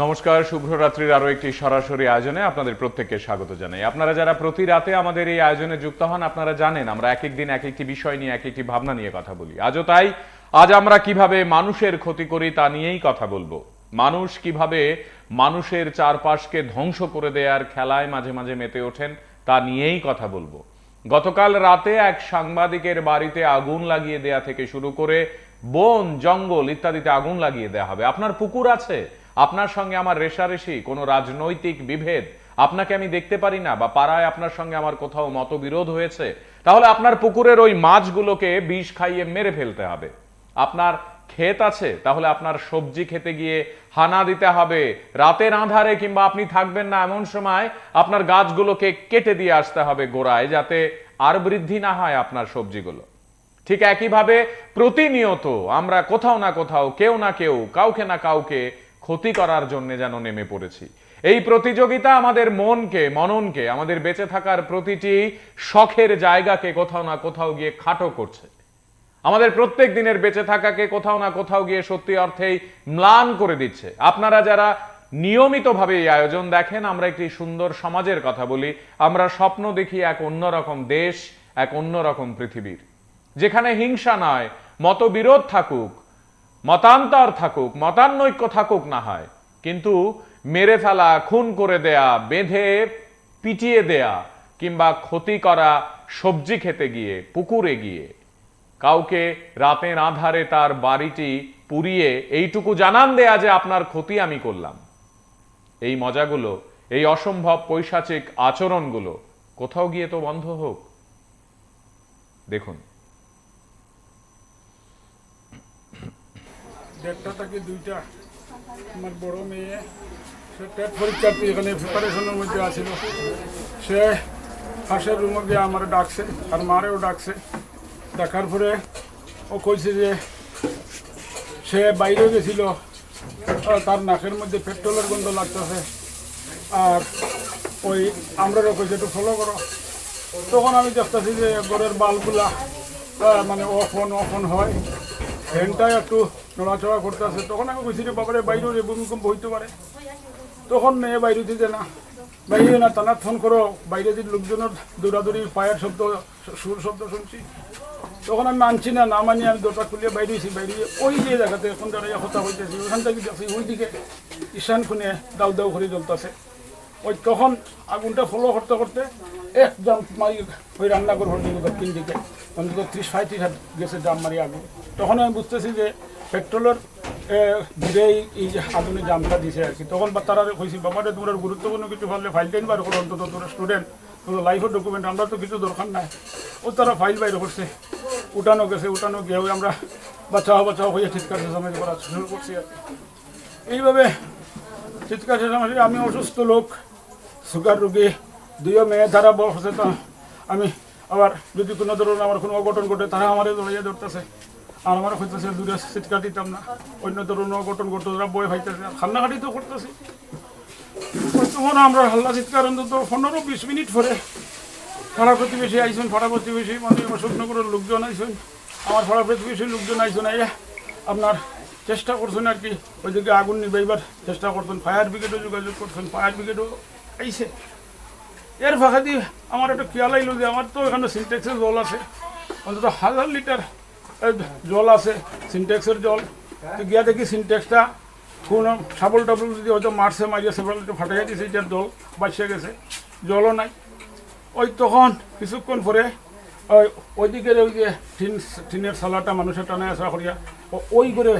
নমস্কার, শুভরাত্রির আরো একটি সরাসরি আয়োজনে আপনাদের প্রত্যেককে স্বাগত জানাই। আপনারা যারা প্রতি রাতে আমাদের এই আয়োজনে যুক্ত হন, আপনারা জানেন আমরা এক এক দিন এক একটি বিষয় নিয়ে এক একটি ভাবনা নিয়ে কথা বলি। আজও তাই। আজ আমরা কিভাবে মানুষের ক্ষতি করি তা নিয়েই কথা বলবো। মানুষ কিভাবে মানুষের চারপাশকে ধ্বংস করে দেওয়ার খেলায় মাঝে মাঝে মেতে ওঠেন তা নিয়েই কথা বলবো। গতকাল রাতে এক সাংবাদিকের বাড়িতে আগুন লাগিয়ে দেয়া থেকে শুরু করে বন জঙ্গল ইত্যাদিতে আগুন লাগিয়ে দেয়া হবে। আপনার পুকুর আছে, আপনার সঙ্গে আমার রেষারেষি, কোনো রাজনৈতিক বিভেদ আপনাকে আমি দেখতে পারি না, বা পাড়ায় আপনার সঙ্গে আমার কোথাও মতবিরোধ হয়েছে, তাহলে আপনার পুকুরের ওই মাছগুলোকে বিষ খাইয়ে মেরে ফেলতে হবে। আপনার ক্ষেত আছে, তাহলে আপনার সবজি খেতে গিয়ে হানা দিতে হবে রাতের আঁধারে, কিংবা আপনি থাকবেন না এমন সময় আপনার গাছগুলোকে কেটে দিয়ে আসতে হবে গোড়ায়, যাতে আর বৃদ্ধি না হয় আপনার সবজিগুলো। ঠিক একইভাবে প্রতিনিয়ত আমরা কোথাও না কোথাও কেউ না কেউ কাউকে না কাউকে ক্ষতি করার জন্য যেন নেমে পড়েছি। এই প্রতিযোগিতা আমাদের মনকে, মননকে, আমাদের বেঁচে থাকার প্রতিটি শখের জায়গাকে কোথাও না কোথাও গিয়ে খাটো করছে। আমাদের প্রত্যেক দিনের বেঁচে থাকাকে কোথাও না কোথাও গিয়ে সত্যি অর্থেই ম্লান করে দিচ্ছে। আপনারা যারা নিয়মিতভাবে এই আয়োজন দেখেন, আমরা একটি সুন্দর সমাজের কথা বলি, আমরা স্বপ্ন দেখি এক অন্যরকম দেশ, এক অন্যরকম পৃথিবীর, যেখানে হিংসা নয়, মতবিরোধ থাকুক, মতান্তর থাকুক, মতানৈক্য থাকুক না হয়, কিন্তু মেরে ফেলা, খুন করে দেয়া, বেঁধে পিটিয়ে দেয়া, কিংবা ক্ষতি করা সবজি খেতে গিয়ে, পুকুরে গিয়ে কাউকে রাতের আঁধারে তার বাড়িটি পুড়িয়ে এইটুকু জানান দেয়া যে আপনার ক্ষতি আমি করলাম, এই মজাগুলো, এই অসম্ভব পৈশাচিক আচরণগুলো কোথাও গিয়ে তো বন্ধ হোক। দেখুন, 1:30 থেকে 2টা আমার বড় মেয়ে, সে টেট পরীক্ষার্থী, এখানে প্রিপারেশনের মধ্যে আছিল। সে পাশের রুমে গিয়ে আমার ডাকছে, আর মারেও ডাকছে। ডাকার পরে ও কইছে যে সে বাইরে গেছিল, তার নাকের মধ্যে পেট্রোলের গন্ধ লাগতেছে, আর ওই আমরাও কইছে একটু ফলো করো। তখন আমি দেখতেছি যে ঘরের বাল্বগুলা মানে অফ অন হয়, ফ্যানটা একটু নড়াচড়া করতেছে। তখন আমি কইছি যে বাবারে বাইরে যে ভূমিকম্প হইতে পারে। তখন মেয়ে বাইরে দিতে না, বাইরে না, টানা ফোন করো। বাইরে যে লোকজনের দৌড়াদৌড়ি, পায়ের শব্দ, সুর শব্দ শুনছি। তখন আমি মানছি না, না মানি আমি দরজা খুলিয়ে বাইরেছি। বাইরে ওই যে জায়গাতে এখন দাঁড়িয়ে কথা হইতেছি, ওখান থেকে দেখছি ওইদিকে ঈশান খুনে দাউ দাউ করে জ্বলতেছে। ওই তখন আগুনটা ফলো করতে করতে একদম মারি ওই রান্নাঘর হল দিকে, দক্ষিণ দিকে অন্তত 30-35 হাত গেছে জাম মারি আগুন। তখন আমি বুঝতেছি যে পেট্রোলের ভিড়েই এই যে আগুনে জামটা দিছে আর কি। তখন তারা কইছি, বাবারে তোমরা গুরুত্বপূর্ণ কিছু পারলে ফাইল টাইল বার করো, অন্তত তোরা স্টুডেন্ট, তোর লাইফের ডকুমেন্ট, আমরা তো কিছু দরকার নাই। ও তারা ফাইল বাইর করছে, উঠানো গেছে। উঠানো গিয়ে আমরা বাঁচাও হয়ে চিৎকার চেঁচামেচি করা শুরু করছি আর কি। এইভাবে চিৎকার চেঁচামেচি, আমি অসুস্থ লোক, সুগার রোগী, 2 মেয়ে, তারা বড় সচেতন। আমি আবার যদি কোনো ধরনের আমার কোনো অঘটন ঘটে, তারা আমার দৌড়িয়ে ধরতেছে, আর আমার হইতেছে দূরে চিৎকার দিতাম না। অন্য ধরনের অঘটন ঘটতো, তারা বই খাইতেছে, খান্নাখাটি তো করতেছি। তখন আমরা হাল্লা চিৎকার অন্তত 15-20 মিনিট পরে পাড়া প্রতিবেশী আইসেন, পাড়া প্রতিবেশী মানে অশোকনগরের লোকজন আইসেন, আমার পাড়া প্রতিবেশীর লোকজন আইসেন। আইয়া আপনার চেষ্টা করছেন আর কি, ওইদিকে আগুন নিবাইবার চেষ্টা করছেন। ফায়ার ব্রিগেডও যোগাযোগ করছেন, ফায়ার ব্রিগেডও আইসে। এর ফাঁকা দিয়ে আমার একটা খেয়াল আইলো যে আমার তো এখানে সিনটেক্সের জল আছে, অন্তত 1000 লিটার জল আছে, সিনটেক্সের জল। তো গিয়া দেখি সিনটেক্সটা কোনো সাবল টাবল যদি হয়তো মারছে, মারিয়া সেবল একটু ফাটাইয়া দিয়েছে, এটার জল বাঁচিয়ে গেছে, জলও নাই। ওই তখন কিছুক্ষণ পরে ওইদিকে ওই যে টিনের সালাটা মানুষের টানে আসা করিয়া ওই করে,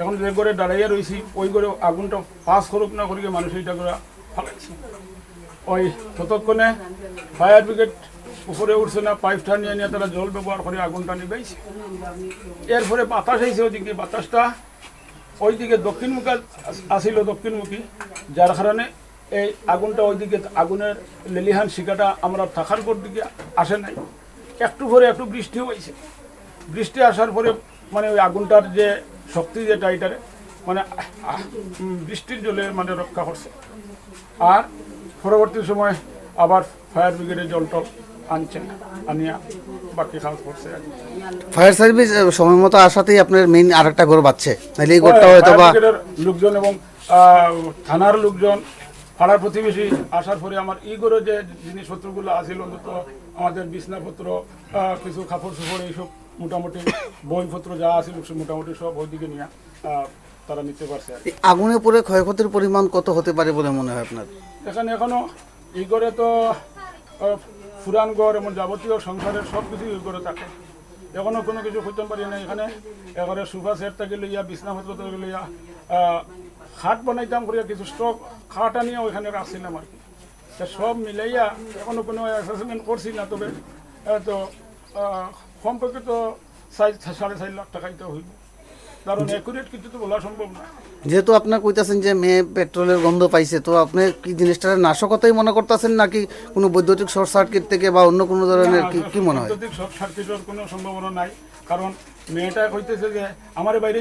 এখন যে করে দাঁড়াইয়া রয়েছি, ওই করে আগুনটা পাস করুক না করিয়া মানুষ এইটা করে ফালাইছি। ওই ততক্ষণে ফায়ার ব্রিগেড উপরে উঠছে না, পাইপটা নিয়ে নিয়ে তারা জল ব্যবহার করে আগুনটা নিবেছে। এরপরে বাতাস আইছে ওইদিকে, বাতাসটা ওইদিকে দক্ষিণমুখী আসিল, দক্ষিণমুখী, যার কারণে এই আগুনটা ওইদিকে, আগুনের লেলিহান শিকাটা আমরা থাকার পর দিকে আসে নাই। একটু পরে একটু বৃষ্টি হয়েছে, বৃষ্টি আসার পরে মানে ওই আগুনটার যে শক্তি, যেটা এটারে মানে বৃষ্টির জলে মানে রক্ষা করছে। আর পরবর্তী সময় আবার ফায়ার ব্রিগেডের জল টল আনছেন, আনিয়া বাকি কাজ করছে। ফায়ার সার্ভিস সময় মতো আসাতেই আপনার মেইন আরেকটা ঘর বাঁচছে, নাহলে এই ঘরটা হয়তো বা লোকজন এবং থানার লোকজন পাড়ার প্রতিবেশী আসার পরে আমার করে যে জিনিসপত্রগুলো আছিল অন্তত আমাদের বিছনাপত্র কিছু কাপড় চোপড় এইসব মোটামুটি বইপত্র যা আছিল মোটামুটি সব ওইদিকে নিয়ে তারা নিতে পারছে আর কি। আগুনে পড়ে ক্ষয়ক্ষতির পরিমাণ কত হতে পারে বলে মনে হয় আপনার? এখানে এখনো করে তো ফুরান গড় এমন যাবতীয় সংসারের সব কিছু করে থাকে, এখনো কোনো কিছু করতে পারি না। এখানে এবারে সোফা সেট থেকে লইয়া বিছনাপত্র থেকে লইয়া খাট বানাইতাম করিয়া কিছু স্টক খাট আনিয়া ওইখানে রাখছিলাম আর কি। তা সব মিলাইয়া এখনো কোনো অ্যাসেসমেন্ট করছি না, তবে তো কমপক্ষে তো 4.5 লাখ টাকাই তো হইব, কারণ অ্যাকুরেট কিছু তো বলা সম্ভব না। যেহেতু আপনার কইতাছেন যে মেয়ে পেট্রোলের গন্ধ পাইছে, তো আপনি কি জিনিসটা নাশকতাই মনে করতেছেন নাকি কোনো বৈদ্যুতিক শর্ট সার্কিট থেকে বা অন্য কোনো ধরনের কি মনে হয়? বৈদ্যুতিক শর্ট সার্কিটের কোনো সম্ভাবনা নাই, কারণ মেয়েটা কইতেছে যে আমার বাইরে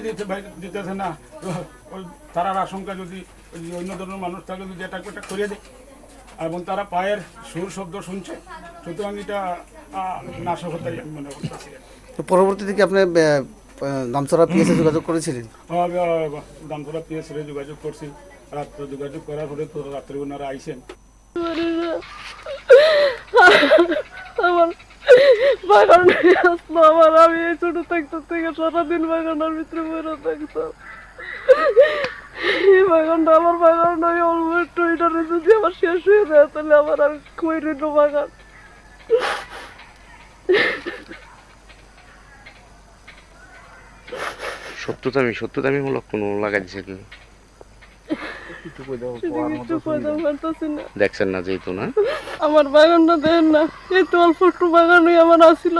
দিতেছে না, ওই তারার আশঙ্কা যদি অন্য ধরনের মানুষ থাকে যদি এটা একটা করিয়ে দেয়, এবং তারা পায়ের সুর শব্দ শুনছে, সুতরাং এটা নাশকতাই আমি মনে করতেছি। তো পরবর্তীতে কি আপনি দামছড়া পিএসে যোগাযোগ করেছিলেন? দামতলা পিএসরে যোগাযোগ করছি, রাত্রে যোগাযোগ করার পরে তো রাত্রে ওনারা আইসেন। আমার বাগান আসলো, আমার আমি এই ছোট থাকতে থেকে সারাদিন বাগানের ভিতরে বসে থাকতাম। এই বাগানটা আমার বাগান নয়, অলমোস্ট ওইটারে যদি আমার শেষ হয়ে যায় তাহলে আমার আর কই রইল বাগান। সত্যতামিমূলক কোনো লাগাই দিছে কি দেখছেন না? যেহেতু না আমার বাগানটা দেন না, এই তো অল্প একটু বাগানই আমার আসিল,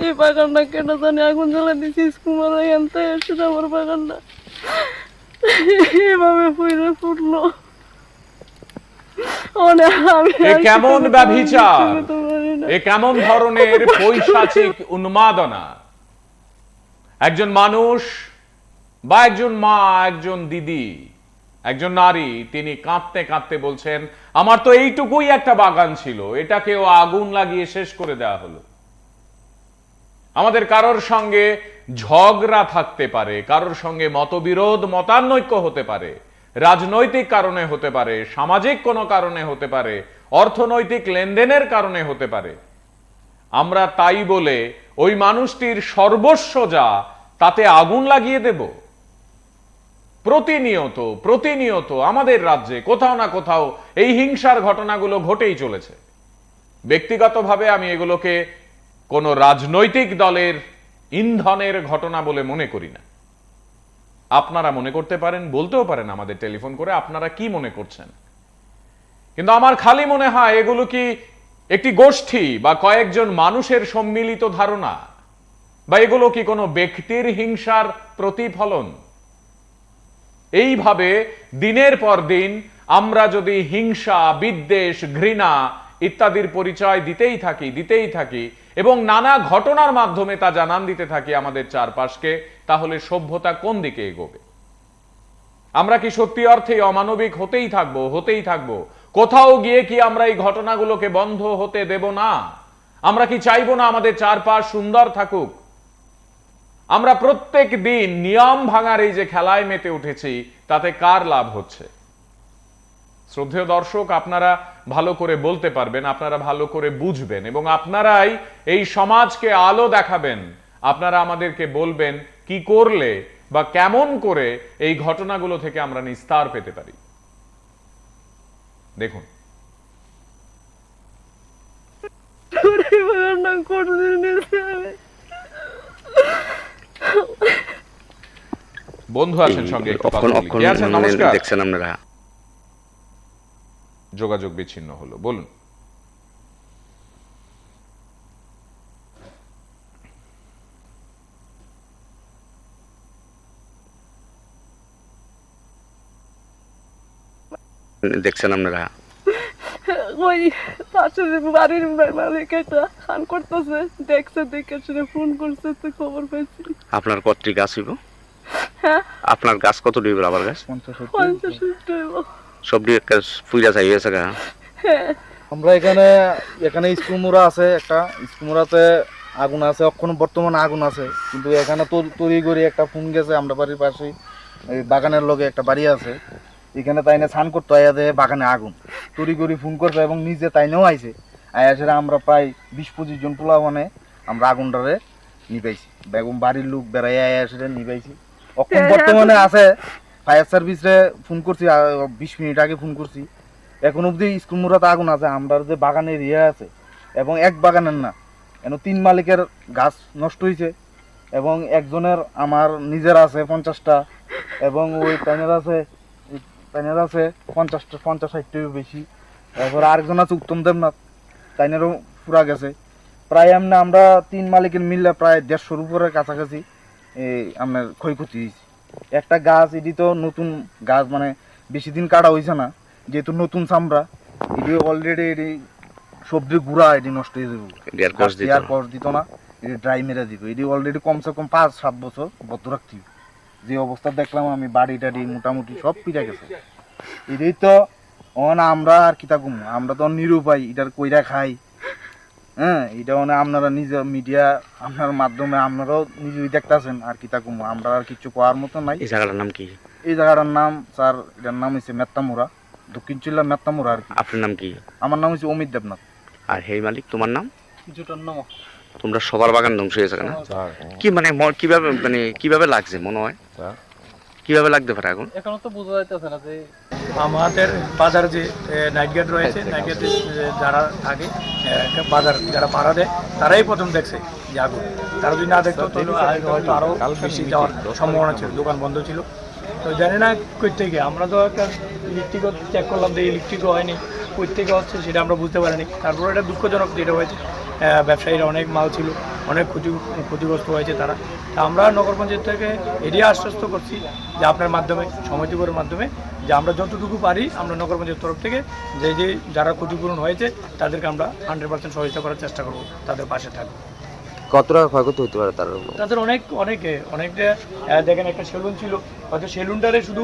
এই বাগানটা কেন জানি আগুন জ্বালা দিচ্ছি কুমার আনতে এসে আমার বাগানটা এভাবে ফুলে ফুটলো। এ কেমন ব্যভিচার, এ কেমন ধরনের পৈশাচিক উন্মাদনা! একজন মানুষ বা একজন মা, একজন দিদি, একজন নারী, তিনি কাঁদতে কাঁদতে বলছেন আমার তো এইটুকুই একটা বাগান ছিল, এটাকেও আগুন লাগিয়ে শেষ করে দেওয়া হলো। আমাদের কারোর সঙ্গে ঝগড়া থাকতে পারে, কারোর সঙ্গে মতবিরোধ মতানৈক্য হতে পারে, রাজনৈতিক কারণে হতে পারে, সামাজিক কোনো কারণে হতে পারে, অর্থনৈতিক লেনদেনের কারণে হতে পারে। আমরা তাই বলে ওই মানুষটির সর্বস্ব যা তাতে আগুন লাগিয়ে দেব? প্রতিনিয়ত আমাদের রাজ্যে কোথাও না কোথাও এই হিংসার ঘটনাগুলো ঘটেই চলেছে। ব্যক্তিগতভাবে আমি এগুলোকে কোনো রাজনৈতিক দলের ইন্ধনের ঘটনা বলে মনে করি না। আপনারা মনে করতে পারেন, বলতেও পারেন আমাদের টেলিফোন করে আপনারা কি মনে করছেন, কিন্তু আমার খালি মনে হয় এগুলো কি একটি গোষ্ঠী বা কয়েকজন মানুষের সম্মিলিত ধারণা, বা এগুলো কি কোনো ব্যক্তির হিংসার প্রতিফলন? এইভাবে দিনের পর দিন আমরা যদি হিংসা, বিদ্বেষ, ঘৃণা ইত্যাদির পরিচয় দিতেই থাকি এবং নানা ঘটনার মাধ্যমে তা জানান দিতে থাকি আমাদের চারপাশকে, তাহলে সভ্যতা কোন দিকে এগোবে? আমরা কি সত্যি অর্থেই অমানবিক হতেই থাকবো? কোথাও গিয়ে কি আমরা এই ঘটনাগুলোকে বন্ধ হতে দেব না? আমরা কি চাইবো না আমাদের চারপাশ সুন্দর থাকুক? আমরা প্রত্যেক দিন নিয়ম ভাঙার এই যে খেলায় মেতে উঠেছি, তাতে কার লাভ হচ্ছে? শ্রদ্ধেয় দর্শক, আপনারা ভালো করে বলতে পারবেন, আপনারা ভালো করে বুঝবেন এবং আপনারাই এই সমাজকে আলো দেখাবেন। আপনারা আমাদেরকে বলবেন কি করলে বা কেমন করে এই ঘটনাগুলো থেকে আমরা নিস্তার পেতে পারি। দেখুন, বন্ধু আছেন সঙ্গে, একটু কথা বলি। কে আছেন? নমস্কার। দেখছেন আপনারা যোগাযোগ বিচ্ছিন্ন হলো, বলুন। দেখছেন আপনারা ওই পাশের বাড়ির মালিক একটা খান করতেছে, দেখছে, দেখে শুনে ফোন করছে, তো খবর পাইছি। আপনার কতটি গাছ হইব? হ্যাঁ, আপনার গাছ কত ডিব? আবার গাছ 50 সব দিয়ে ফুইরা চাই হয়েছে গা। হ্যাঁ, আমরা এখানে স্কুলমুড়া আছে, একটা স্কুলমুড়াতে আগুন আছে, এখন বর্তমানে আগুন আছে, কিন্তু এখানে তৈরি করে একটা ফোন গেছে আমরা বাড়ির পাশেই, এই বাগানের লগে একটা বাড়ি আছে, এখানে তাইনে স্নান করতে আয়াতে বাগানে আগুন তড়ি করি ফোন করছে এবং নিজে তাইনেও আইছে আয়াসেরা আমরা প্রায় 20-25 জন পোলা মানে আমরা আগুনটারে নিবাইছি বেগম বাড়ির লোক বেড়াই আয়াসেরা নিবাইছি এখন বর্তমানে আছে ফায়ার সার্ভিসে ফোন করছি 20 মিনিট আগে ফোন করছি এখন অবধি স্কুল মুরাতে আগুন আছে আমরা যে বাগানের ইয়ে আছে এবং এক বাগানের না এখন 3 মালিকের গাছ নষ্ট হয়েছে এবং একজনের আমার নিজের আছে 50টা এবং ওই তাইনের আছে 50-60টারও বেশি তারপর আরেকজন আছে উত্তম দেবনাথ তাইনেরও পুরা গেছে প্রায় এমনি আমরা 3 মালিকের মিললে প্রায় 150-র উপরে কাছাকাছি এই আপনার ক্ষয়ক্ষতি হয়েছে একটা গাছ এটি তো নতুন গাছ মানে বেশি দিন কাটা হয়েছে না যেহেতু নতুন চামড়া এটি অলরেডি এটি সবজির গুঁড়া এটি নষ্ট হয়ে যাবে এর কস দিত আর কষ দিত না এটি ড্রাই মেরে দিব এটি অলরেডি কমসে কম 5-7 বছর বদ্ধ রাখতে হবে। যে অবস্থা দেখলাম আমি বাড়ি টাড়ি মোটামুটি সব পিঠা গেছে এটাই তো আমরা আর কিতা কম আমরা তো নিরুপায় এটার কইরা খাই হ্যাঁ এটা মানে আপনারা নিজের মিডিয়া আপনার মাধ্যমে আপনারাও নিজেই দেখতেছেন আর কিতা কম আমরা আর কিছু কোয়ার মতো নাই। এই জায়গাটার নাম কি? এই জায়গাটার নাম স্যার এটার নাম হচ্ছে মেত্তামুরা দক্ষিণ চিল্লা মেত্তামুরা আর কি। আপনার নাম কি? আমার নাম হচ্ছে অমিত দেবনাথ। আর হেই মালিক তোমার নাম? কিছুটার নাম তোমরা সবার বাগান ধ্বংস হয়েছে না কি মানে কিভাবে লাগছে মনে হয় কিভাবে লাগতে পারে এখন এখনো তো বোঝা যাইতেছে না যে আমাদের বাজার যে নাইট গার্ড রয়েছে নাইট গার্ডে যারা থাকে বাজার যারা পাড়া দেয় তারাই প্রথম দেখছে যে আগুন তারা যদি না দেখতো তাহলে হয়তো আরও বেশি যাওয়ার সম্ভাবনা ছিল দোকান বন্ধ ছিল তো জানি না কই থেকে আমরা তো একটা ইলেকট্রিকও চেক করলাম যে ইলেকট্রিকও হয়নি কই থেকে হচ্ছে সেটা আমরা বুঝতে পারিনি তারপরে এটা দুঃখজনক যেটা হয়েছে ব্যবসায়ীরা অনেক মাল ছিল অনেক ক্ষতিগ্রস্ত হয়েছে তারা তা আমরা নগর পঞ্চায়েত থেকে এটাই আশ্বস্ত করছি যে আপনার মাধ্যমে সমিতিগুলোর মাধ্যমে যে আমরা যতটুকু পারি আমরা নগর পঞ্চায়েত তরফ থেকে যে যারা ক্ষতিপূরণ হয়েছে তাদেরকে আমরা 100% সহযোগিতা করার চেষ্টা করব তাদের পাশে থাকবো। কত টাকা ক্ষয়ক্ষতি হতে পারে তাদের অনেকটা দেখেন একটা সেলুন ছিল হয়তো সেলুনটারে শুধু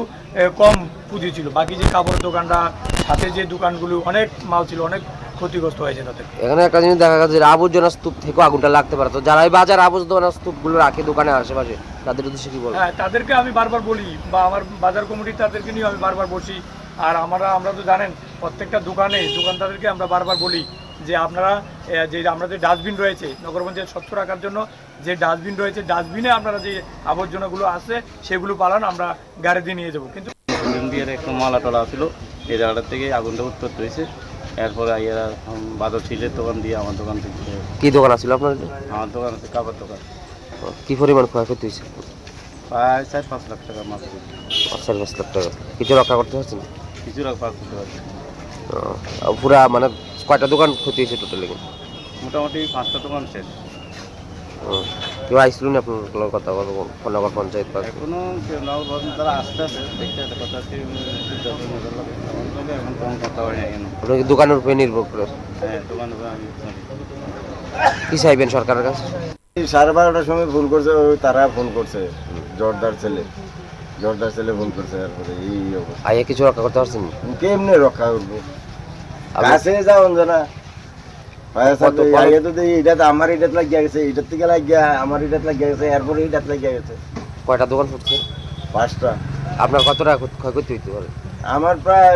কম পুঁজি ছিল বাকি যে কাপড়ের দোকানটা সাথে যে দোকানগুলো অনেক মাল ছিল অনেক ক্ষতিগ্রস্ত হয়েছে তাদের। এখানে একটা জিনিস দেখা গেছে যে আবর্জনা স্তূপ থেকেও আগুনটা লাগতে পারে তো যারা এই বাজার আবর্জনা স্তূপগুলো রাখে দোকানের আশেপাশে তাদের উদ্দেশ্যে কি বলবো? হ্যাঁ তাদেরকে আমি বারবার বলি বা আমার বাজার কমিটি তাদেরকে নিয়ে আমি বারবার বসি আর আমরা তো জানেন প্রত্যেকটা দোকানদারদেরকে আমরা বারবার বলি যে আপনারা যে আমাদের ডাস্টবিন রয়েছে নগর পঞ্চায়েত স্বচ্ছ রাখার জন্য যে ডাস্টবিন রয়েছে ডাস্টবিনে আপনারা যে আবর্জনাগুলো আছে সেগুলো পালান আমরা গাড়ি দিয়ে নিয়ে যাবো। কিন্তু দিয়ে একটু মালা টলা ছিল এই জায়গাটার থেকে আগুনটা উৎপত্তি হয়েছে এরপরে আইয়ারা বাজার ছিলের দোকান দিয়ে আমার দোকান থেকে কি দোকান আছিল আপনার? আমার দোকান আছে কাপড় দোকান। কি পরিমাণ ক্ষয়ক্ষতি হয়েছে? প্রায় 4-5 লাখ টাকা মাছ 4-5 লাখ টাকা। কিছু রক্ষা করতে পারছেন? কিছু রাখ পাঁচ করতে পারছি পুরা মানে কয়টা দোকান ক্ষতি হয়েছে টোটালি? মোটামুটি 5টা দোকান শেষ। কেউ আইসল না আপনার কথা বলবো নগর পঞ্চায়েত? এখনো কেউ নাও বলেন তারা আসতে আছে দেখতে একটা কথা আছে এখন কোনো কথা হয় না কেন আপনার কি দোকানের উপরে নির্ভর করে? হ্যাঁ দোকানের উপরে আমি কি চাইবেন সরকারের কাছে? 12:30টার সময় ফোন করছে তারা ফোন করছে জোরদার ছেলে ফোন করছে তারপরে এই অবস্থা আইয়া কিছু রক্ষা করতে পারছেন? কেমনে রক্ষা করবো কাছে যাওন জানা এটা তো আমার এটাত লাগিয়া গেছে এটার থেকে লাগিয়া আমার এটাত লাগিয়া গেছে এরপরে এটাত লাগিয়া গেছে। কয়টা দোকান ফুটছে? 5টা। আপনার কত টাকা ক্ষয়ক্ষতি হইতে পারে? আমার প্রায়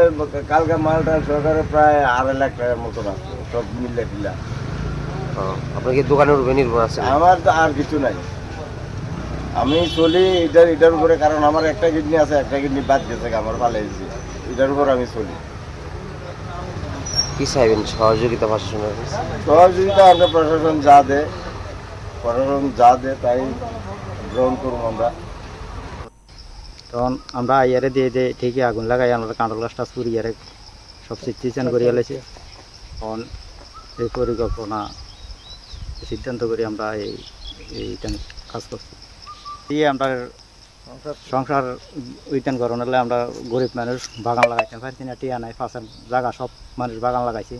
কালকে মালটা সরকারের প্রায় 2.5 লাখ টাকার মতো আছে সব মিলে টিলা। আপনার কি দোকানের উপরে নির্ভর আছে? আমার তো আর কিছু নাই আমি চলি এটার উপরে কারণ আমার একটা কিডনি আছে একটা কিডনি বাদ গেছে আমার ভালো হয়েছে এটার উপর আমি চলি। কি চাইবেন সহযোগিতা প্রশাসনের? সহযোগিতা আমরা প্রশাসন যা দে তাই গ্রহণ করবো আমরা। তখন আমরা আইয়ারে দিয়ে ঠিকই আগুন লাগাই আমরা কাঁঠাল গাছটা চুরি ইয়ারে সব সিচুয়েশন করে এলেছি তখন এই পরিকল্পনা সিদ্ধান্ত করে আমরা এইটা কাজ করছি দিয়ে আমরা সংসার উইটান করানো হলে আমরা গরিব মানুষ বাগান লাগাইতে পারছি না টিয়া নাই পাশের জায়গা সব মানুষ বাগান লাগাইছি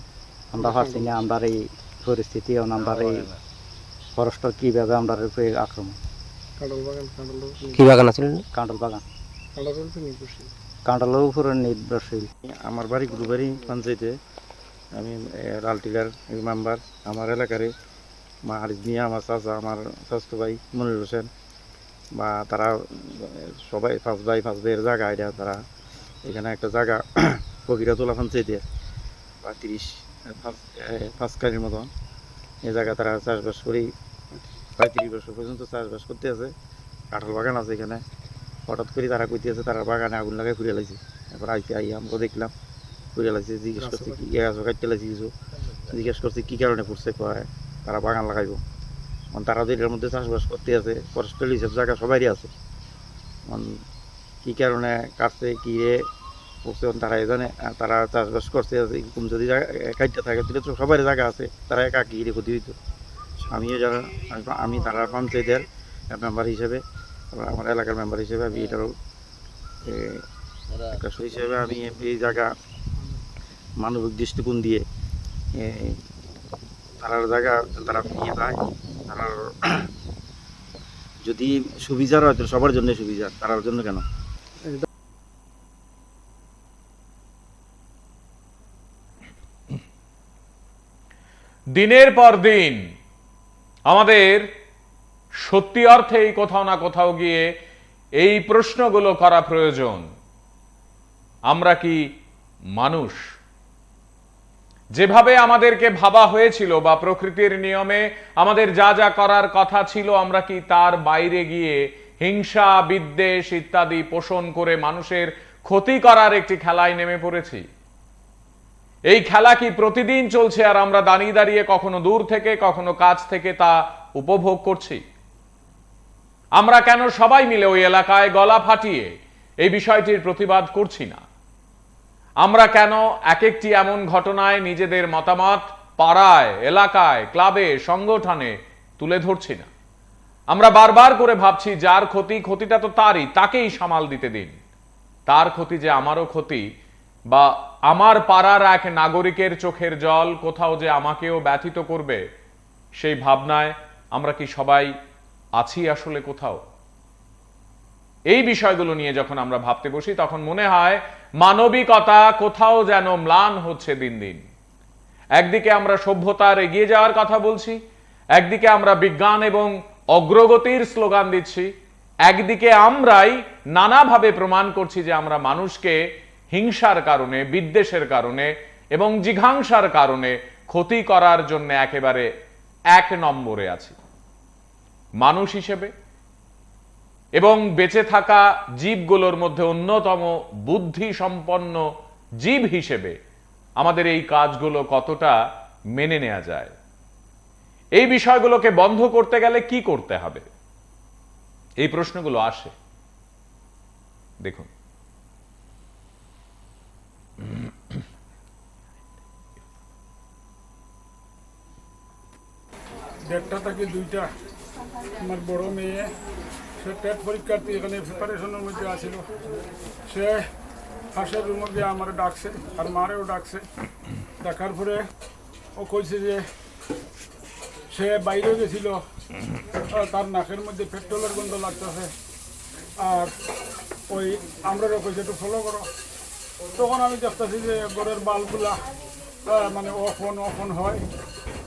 আমরা পারছি না আমরা এই পরিস্থিতি আমরা এই ফরেস্ট কীভাবে আমরা আক্রমণ কি বাগান আছে? কাঁঠাল বাগান কাঁঠালের উপরে নির্ভরশীল। আমার বাড়ি গুরুবাড়ি পঞ্চায়েতে আমি লালটিলার মেম্বার আমার এলাকারই মা আরিফ মিয়া আমার চাচা আমার স্বাস্থ্য ভাই মনির হোসেন বা তারা সবাই 5 ভাইয়ের জায়গা এটা তারা এখানে একটা জায়গা ফকিরাতুল্লাহ পঞ্চায়েতের বা 5 কানির মতন এই জায়গা তারা চাষবাস করেই 35 বছর পর্যন্ত চাষবাস করতে আছে। কাঁঠাল বাগান আছে এখানে। হঠাৎ করে তারা কইতে আছে তারা বাগানে আগুন লাগাই ফুরিয়ে লাইছে। এরপর আই আমরা দেখলাম ফুরিয়ে লাইছে, জিজ্ঞেস করছি কি গাছ কাটতে লাইছে, কিছু জিজ্ঞেস করছি কী কারণে পড়ছে, কয় তারা বাগান লাগাইব। তারা তো এটার মধ্যে চাষবাস করতে আছে, ফরেস্টের হিসেব জায়গা সবারই আছে। কী কারণে কাটছে কী রে পড়ছে তারাই জানে। তারা চাষবাস করছে এরকম যদি কাটতে থাকে তাহলে তো সবারই জায়গা আছে, তারা একা কী রে ক্ষতি হইতো। আমিও যারা আমি তারা পঞ্চায়েতের মেম্বার হিসেবে, আমার এলাকার মেম্বার হিসেবে আমি এটারও একটা হিসেবে আমি এই জায়গা মানবিক দৃষ্টিকোণ দিয়ে তারার জায়গা তারা নিয়ে পায়, তারার যদি সুবিধার হয় সবার জন্য সুবিধা, তারার জন্য কেন। দিনের পর দিন আমাদের সত্যি অর্থেই কোথাও না কোথাও গিয়ে এই প্রশ্নগুলো করা প্রয়োজন। আমরা কি মানুষ? যেভাবে আমাদেরকে ভাবা হয়েছিল বা প্রকৃতির নিয়মে আমাদের যা যা করার কথা ছিল, আমরা কি তার বাইরে গিয়ে হিংসা, বিদ্বেষ ইত্যাদি পোষণ করে মানুষের ক্ষতি করার একটি খেলায় নেমে পড়েছি? এই খেলা কি প্রতিদিন চলছে আর আমরা দাঁড়িয়ে দাঁড়িয়ে কখনো দূর থেকে কখনো কাছ থেকে তা উপভোগ করছি? আমরা কেন সবাই মিলে ওই এলাকায় গলা ফাটিয়ে এই বিষয়টির প্রতিবাদ করছি না? আমরা কেন এক একটি এমন ঘটনায় নিজেদের মতামত পাড়ায়, এলাকায়, ক্লাবে, সংগঠনে তুলে ধরছি না? আমরা বারবার করে ভাবছি যার ক্ষতিটা তো তারই, তাকেই সামাল দিতে দিন। তার ক্ষতি যে আমারও ক্ষতি, বা আমার পাড়ার এক নাগরিকের চোখের জল কোথাও যে আমাকেও ব্যথিত করবে, সেই ভাবনায় আমরা কি সবাই আছি আসলে কোথাও? এই বিষয়গুলো নিয়ে যখন আমরা ভাবতে বসি তখন মনে হয় মানবিকতা কোথাও যেন ম্লান হচ্ছে দিন দিন। একদিকে আমরা সভ্যতার এগিয়ে যাওয়ার কথা বলছি, একদিকে আমরা বিজ্ঞান এবং অগ্রগতির স্লোগান দিচ্ছি, একদিকে আমরাই নানাভাবে প্রমাণ করছি যে আমরা মানুষকে হিংসার কারণে, বিদ্বেষের কারণে এবং জিঘাংসার কারণে ক্ষতি করার জন্য একেবারে 1 নম্বরে আছি। মানুষ হিসেবে এবং বেঁচে থাকা জীবগুলোর মধ্যে অন্যতম বুদ্ধি সম্পন্ন জীব হিসেবে আমাদের এই কাজগুলো কতটা মেনে নেওয়া যায়? এই বিষয়গুলোকে বন্ধ করতে গেলে কি করতে হবে? এই প্রশ্নগুলো আসে। দেখুন, দেড়টা থেকে 2টা আমার বড় মেয়ে, সে টেট পরীক্ষার্থী, এখানে প্রিপারেশনের মধ্যে আছিল। সে ফাঁসের রুমে গিয়ে আমার ডাকছে আর মারেও ডাকছে। ডাকার পরে ও কইছে যে সে বাইরে গেছিল, তার নাকের মধ্যে পেট্রোলের গন্ধ লাগতেছে, আর ওই আমরাও কইছে একটু ফলো করো। তখন আমি দেখতেছি যে ঘরের বাল্বগুলা মানে অফ অন হয়,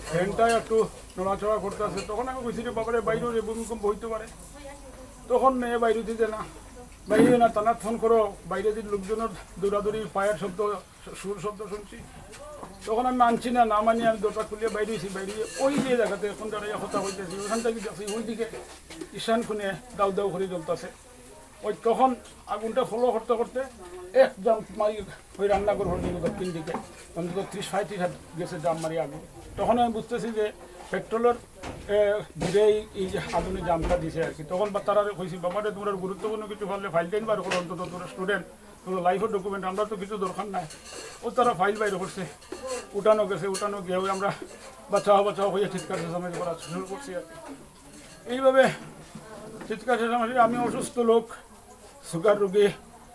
ফ্যানটা একটু নড়াচড়া করতেছে। তখন আমি কইছি যে বাবারে বাইরে যে ভূমিকম্প হইতে পারে। তখন মেয়ে বাইরে দিতে না, বাইরে না, টানা ফোন করো। বাইরে যে লোকজনের দৌড়াদৌড়ি, পায়ের শব্দ, সুর শব্দ শুনছি। তখন আমি মানছি না, মানি আমি দরজা খুলিয়ে বাইরে এসেছি। বাইরে ওই যে জায়গাতে এখন দাঁড়িয়ে কথা হইতেছি, ওখান থেকে দেখছি ওইদিকে ঈশান খুনে দাউ দাউ করে জ্বলতেছে। ওই তখন আগুনটা ফলো করতে করতে এক জাম মারি ওই রান্নাঘর হল দক্ষিণ দিকে অন্তত 30-35 হাত গেছে জাম মারি আগুন। তখন আমি বুঝতেছি যে পেট্রোলের ঘিরেই এই যে আগুনে জামটা দিছে আর কি। তখন তারা কইছি বাবারে তোমার গুরুত্বপূর্ণ কিছু পারলে ফাইল টাইল বার করো, অন্তত তোর স্টুডেন্ট, তোর লাইফের ডকুমেন্ট, আমরা তো কিছু দরকার নাই। ও তারা ফাইল বাইরে করছে, উঠানো গেছে। উঠানো গিয়ে আমরা বাঁচাও হয়ে চিৎকার চেঁচামেচি করা শুরু করছি আর কি। এইভাবে চিৎকার চেঁচামেচি, আমি অসুস্থ লোক, সুগার রুগী,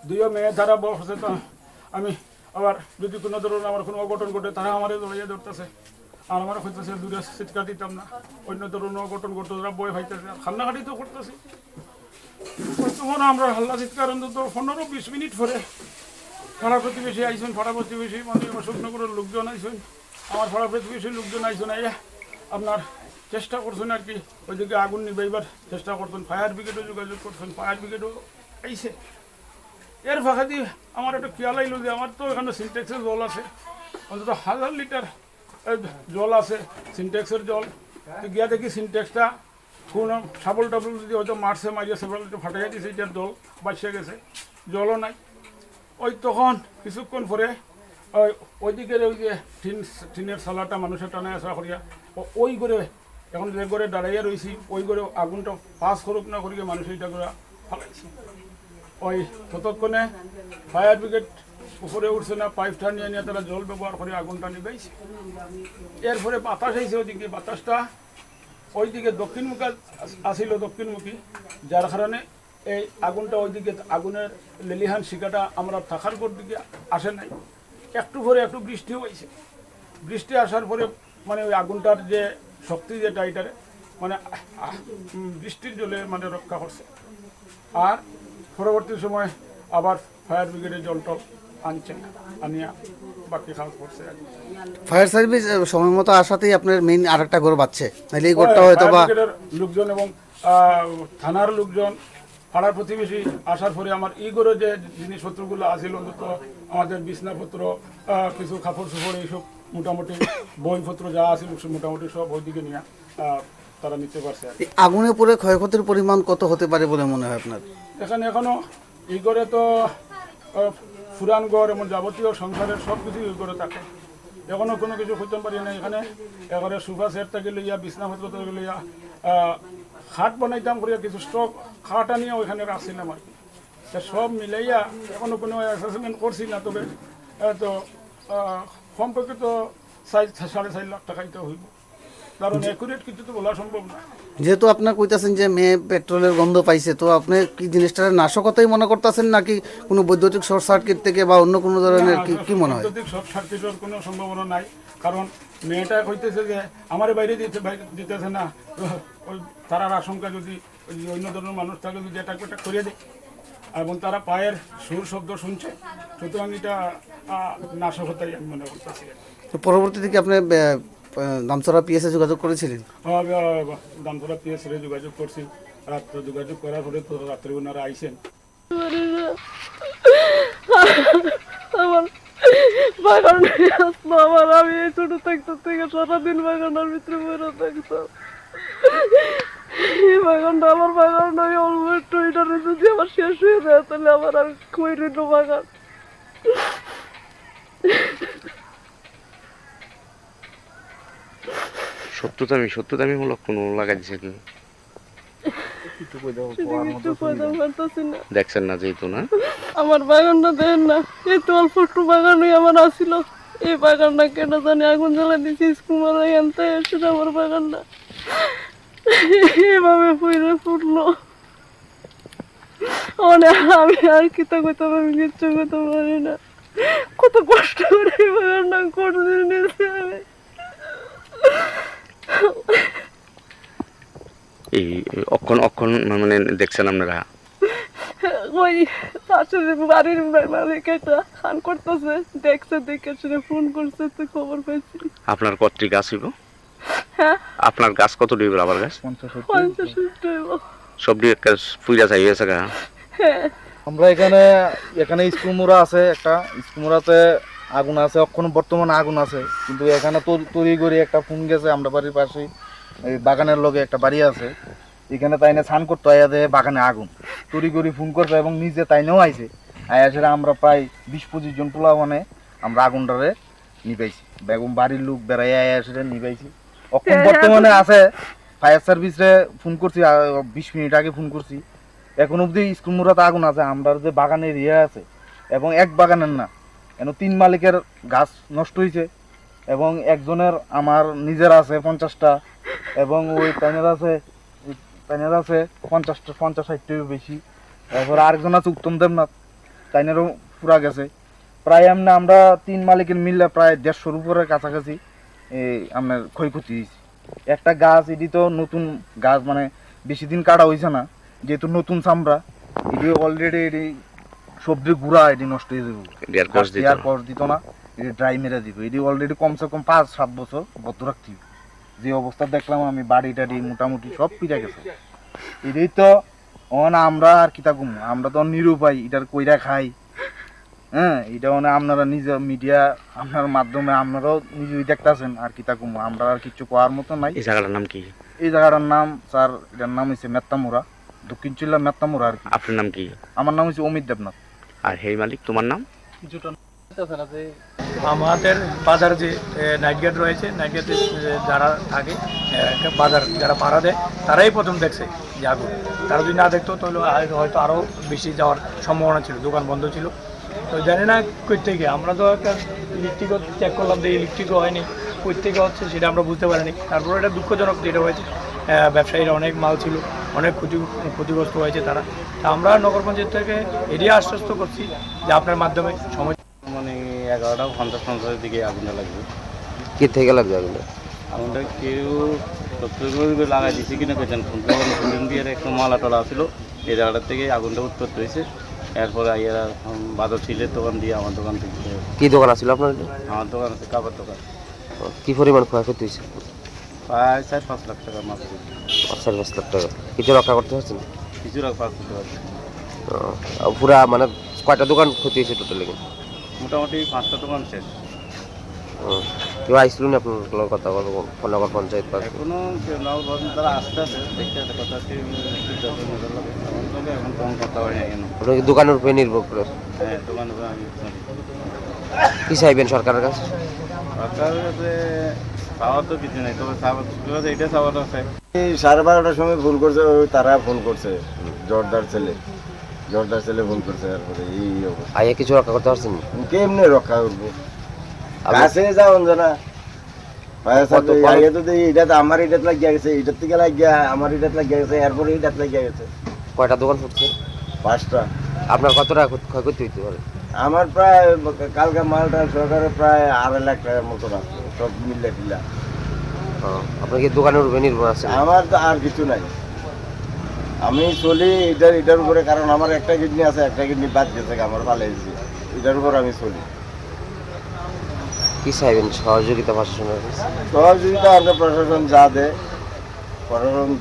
2 মেয়ে তারা সচেতন। আমি আবার যদি কোনো ধরনের আমার কোনো অঘটন ঘটে তারা আমারে দৌড়িয়ে ধরতেছে, আর আমার হইতেছে দূরে চিৎকার দিতাম না। অন্য ধরনের অঘটন ঘটতো, তারা বই খাইতেছে, খান্নাখাটি তো করতেছি। তখন আমরা হাল্লা চিৎকার অন্তত 15-20 মিনিট পরে পাড়া প্রতিবেশী আইসেন, পাড়া প্রতিবেশী মানে আমার শুকনগরের লোকজন আইসেন, আমার পাড়া প্রতিবেশীর লোকজন আইসেন। আপনার চেষ্টা করছেন আর কি ওইদিকে আগুন নিবাইবার চেষ্টা করছেন। ফায়ার ব্রিগেডও যোগাযোগ করছেন, ফায়ার ব্রিগেডও আইসে। এর ফাঁকা দিয়ে আমার একটা খেয়াল আইলো যে আমার তো এখানে সিনটেক্সের জল আছে, অন্তত 1000 লিটার জল আছে, সিনটেক্সের জল। তো গিয়া দেখি সিনটেক্সটা কোনো সাবল টাবল যদি হয়তো মারছে, মারিয়া সেবল ফাটাইয়া দিয়েছে, এটার জল বাঁচিয়ে গেছে, জলও নাই। ওই তখন কিছুক্ষণ পরে ওইদিকে ওই যে টিনের সালাটা মানুষের টানায় আসা করিয়া ওই করে এখন যে করে দাঁড়াইয়া রয়েছি, ওই করে আগুনটা পাস করুক না করিয়া মানুষ এইটা করে ফালাইছি। ওই ততক্ষণে ফায়ার ব্রিগেড উপরে উঠছে না, পাইপটা নিয়ে নিয়ে তারা জল ব্যবহার করে আগুনটা নিবাইছে। এরপরে বাতাস আইছে ওইদিকে, বাতাসটা ওইদিকে দক্ষিণমুখী আসিল, দক্ষিণমুখী, যার কারণে এই আগুনটা ওইদিকে আগুনের লেলিহান শিকাটা আমরা থাকার পর দিকে আসে নাই। একটু পরে একটু বৃষ্টিও হয়েছে, বৃষ্টি আসার পরে মানে ওই আগুনটার যে শক্তি যেটা এটারে মানে বৃষ্টির জলে মানে রক্ষা করছে। আর পরবর্তী সময় আবার ফায়ার ব্রিগেডের জল টল আনছেন, আনিয়া বাকি কাজ করছে। ফায়ার সার্ভিস সময় মতো আসাতেই আপনার মেইন আরেকটা ঘর বাঁচছে, নাহলে এই ঘরটা হয়তো বা লোকজন এবং থানার লোকজন, পাড়ার প্রতিবেশী আসার পরে আমার এই ঘরে যে জিনিসপত্রগুলো আসিল, অন্তত আমাদের বিছনাপত্র, কিছু কাপড় চোপড়, এইসব মোটামুটি বইপত্র যা আছিল মোটামুটি সব ওইদিকে নিয়ে তারা নিতে পারছে। আগুনে পড়ে ক্ষয়ক্ষতির পরিমাণ কত হতে পারে বলে মনে হয় আপনার? এখানে এখনো এই ঘরে তো পুরান ঘর এবং যাবতীয় সংসারের সব কিছু এই ঘরে থাকে, এখনো কোনো কিছু করতে পারি না। এখানে এবারে সোফা সেট থেকে লইয়া, বিছনাপত্র থেকে লইয়া, খাট বানাইতাম করিয়া কিছু স্টক খাটা নিয়ে ওইখানে রাখছিলাম আর কি। সব মিলাইয়া এখনো কোনো অ্যাসেসমেন্ট করছি না, তবে তো কমপক্ষে তো 4.5 লাখ টাকাই তো হইব, কারণ অ্যাকুরেট কিছু তো বলা সম্ভব না। যেহেতু আপনার কইতাছেন যে মেয়ে পেট্রোলের গন্ধ পাইছে, তো আপনি কি জিনিসটা নাশকতাই মনে করতেছেন নাকি কোনো বৈদ্যুতিক শর্ট সার্কিট থেকে বা অন্য কোনো ধরনের কি মনে হয়? বৈদ্যুতিক শর্ট সার্কিটের কোনো সম্ভাবনা নাই, কারণ মেয়েটা কইতেছে যে আমার বাইরে দিতেছে না, ওই তারার আশঙ্কা যদি অন্য ধরনের মানুষ থাকে যদি এটা করিয়ে দেয়, এবং তারা পায়ের সুর শব্দ শুনছে, সুতরাং এটা নাশকতাই আমি মনে করতেছি। তো পরবর্তীতে কি আপনি দামচড়া পিএসএ যোগাযোগ করেছিলেন? দামচড়া পিএসএ যোগাযোগ করছি, রাত্রে যোগাযোগ করার পরে তো রাত্রে ওনারা আইসেন। আমার বাগান আসলো, আমার আমি এই ছোট থাকতে থেকে সারাদিন বাগানের ভিতরে বেরো থাকতাম। এই বাগানটা আমার বাগান নয়, অল্প একটু এটারে যদি আমার শেষ হয়ে যায় তাহলে আমার আর কই রইল বাগান। সত্যতামিমূলক কোনো লাগাই দিছে কি দেখছেন না? যেহেতু না আমার বাগানটা দেন না, এই তো অল্প একটু বাগানই আমার আসিল, এই বাগানটা কেন জানি আগুন জ্বালা দিয়েছি, স্কুমার আনতে এসে আমার বাগানটা এভাবে পুড়ে ফুটলো। আমি আর কি তো করতে পারি, কিচ্ছু করতে পারি না, কত কষ্ট করে এই বাগানটা করতে নিয়েছি আমি। এই অক্ষণ মানে দেখছেন আপনারা? ওই পাশে বাড়ির মালিক একটা খান করতেছে, দেখছে, দেখে শুনে ফোন করছে, তো খবর পাইছি। আপনার কতটি গাছ হইব? হ্যাঁ, আপনার গাছ কত ডিব আবার গাছ? 50 সব দিয়ে একটা ফুইরা চাই হয়েছে গা। হ্যাঁ, আমরা এখানে স্কুলমুড়া আছে, একটা স্কুলমুড়াতে আগুন আছে, এখন বর্তমানে আগুন আছে, কিন্তু এখানে তৈরি করে একটা ফোন গেছে, আমরা বাড়ির পাশে এই বাগানের লগে একটা বাড়ি আছে, এখানে তাইনে স্নান করতে আয়া দেয় বাগানে আগুন, তৈরি করে ফোন করছে এবং নিজে তাইনেও আইছে, আয়া সেটা আমরা প্রায় 20-25 জন পোলা মানে আমরা আগুনটারে নিবাইছি, বেগম বাড়ির লোক বেড়াই আয়া সেটা নিবাইছি। এখন বর্তমানে আছে ফায়ার সার্ভিসে ফোন করছি, 20 মিনিট আগে ফোন করছি, এখন অবধি স্কুলমুড়াতে আগুন আছে। আমরা যে বাগানের ইয়ে আছে, এবং এক বাগানের না, কেন 3 মালিকের গাছ নষ্ট হয়েছে, এবং একজনের আমার নিজের আছে 50টা, এবং ওই তাইনের আছে 50-60টারও বেশি, তারপর আরেকজন আছে উত্তম দেবনাথ, তাইনেরও পুরা গেছে। প্রায় আমরা 3 মালিকের মিললে প্রায় 150-র উপরে কাছাকাছি এই আপনার ক্ষয়ক্ষতি হয়েছে। একটা গাছ এটি তো নতুন গাছ, মানে বেশি দিন কাটা হয়েছে না, যেহেতু নতুন চামড়া, এটি অলরেডি এটি সবজির গুঁড়া এটি নষ্ট হয়ে যাবে, কষ দিত না, এটি ড্রাই মেরে দিব, এটি অলরেডি কমসে কম 5-7 বছর বদ্ধ রাখতে হবে। যে অবস্থা দেখলাম আমি, বাড়ি টাড়ি মোটামুটি সব পিঠা গেছে। এটাই তো আমরা আর কিতা কম, আমরা তো নিরুপায়, এটার কইরা খাই। হ্যাঁ, এটা আপনারা নিজে মিডিয়া আপনার মাধ্যমে আপনারাও নিজেই দেখতেছেন, আর কিতা কম, আমরা আর কিছু কোয়ার মতো নাই। এই জায়গাটার নাম কি? এই জায়গাটার নাম স্যার, এটার নাম হচ্ছে মেত্তামুরা, দক্ষিণ চিল্লা মেত্তামুরা আর কি। আপনার নাম কি? আমার নাম হচ্ছে অমিত দেবনাথ। আর হেই মালিক, তোমার নাম? আমাদের বাজার যে নাইট গার্ড রয়েছে, নাইট গার্ডে যারা থাকে বাজার যারা পাড়া দেয়, তারাই প্রথম দেখছে যে আগুন। তারা যদি না দেখতো তাহলে হয়তো আরও বেশি যাওয়ার সম্ভাবনা ছিল, দোকান বন্ধ ছিল। তো জানি না কই থেকে, আমরা তো একটা ইলেকট্রিকও চেক করলাম যে ইলেকট্রিকও হয়নি, কই থেকে হচ্ছে সেটা আমরা বুঝতে পারিনি। তারপরে এটা দুঃখজনক যেটা হয়েছে, ব্যবসায়ীরা অনেক মাল ছিল, অনেক ক্ষতিগ্রস্ত হয়েছে তারা। তা আমরা নগর পঞ্চায়েত থেকে এড়িয়ে আশ্বস্ত করছি যে আপনার মাধ্যমে সময় মানে 11:50 দিকে আগুনটা লাগবে। কি থেকে লাগবে আগুনটা? আগুনটা কেউ সত্যি লাগাই দিয়েছে কিনা পেতেন, ফুলন দিয়ে একটা মালা টলা ছিল, এই জায়গাটার থেকে আগুনটা উৎপত্তি হয়েছে। এরপরে আইয়ারা বাজার ছিলের দোকান দিয়ে আমার দোকান থেকে। কি দোকান আছিল আপনার? আমার দোকান আছে কাপড় দোকান। কি পরিমাণ ক্ষয়ক্ষতি হয়েছে? প্রায় 4-5 লাখ টাকা মাছ। 4-5 লাখ টাকা। কিছু রক্ষা করতে পারছেন? কিছু রক্ষা করতে পারছি। পুরা মানে কয়টা দোকান ক্ষতি হয়েছে টোটালি? মোটামুটি 5টা দোকান শেষ। কেউ আইসল না আপনার কথা বলবো নগর পঞ্চায়েত? এখনো কেউ নাও বলেন, তারা আসতে আছে দেখতে একটা কথা এখন তেমন কথা হয় না কেন। আপনি কি দোকানের উপরে নির্ভর করে? হ্যাঁ, দোকান আমি কি চাইবেন সরকারের কাছে? সরকারের কাছে চাওয়ার তো কিছু নেই, তবে এইটা চাওয়ার আছে। এই 12:30টার সময় ফোন করছে, ওই তারা ফোন করছে, জোরদার ছেলে ফোন করছে। তারপরে এই অবস্থা, আইয়া কিছু রক্ষা করতে পারছেন? কেমনে রক্ষা করবো? কাছে যাওন জানা এটা তো আমার এটাত লাগিয়া গেছে, এটার থেকে লাগিয়া আমার এটাত লাগিয়া গেছে, এরপরে এটাত লাগিয়া গেছে। কয়টা দোকান ফুটছে? 5টা। আপনার কত টাকা ক্ষয়ক্ষতি হইতে পারে? আমার প্রায় কালকে মালটা সরকারের প্রায় 2.5 লাখ টাকার মতো রাখছে, সব মিলে টিলা। আপনার কি দোকানের উপরে নির্ভর আছে? আমার তো আর কিছু নাই, আমি চলি এটার উপরে, কারণ আমার একটা কিডনি আছে, একটা কিডনি বাদ গেছে, আমার ভালো হয়েছে, এটার উপর আমি চলি। কি চাইবেন সহযোগিতা প্রশাসনের? সহযোগিতা আমরা প্রশাসন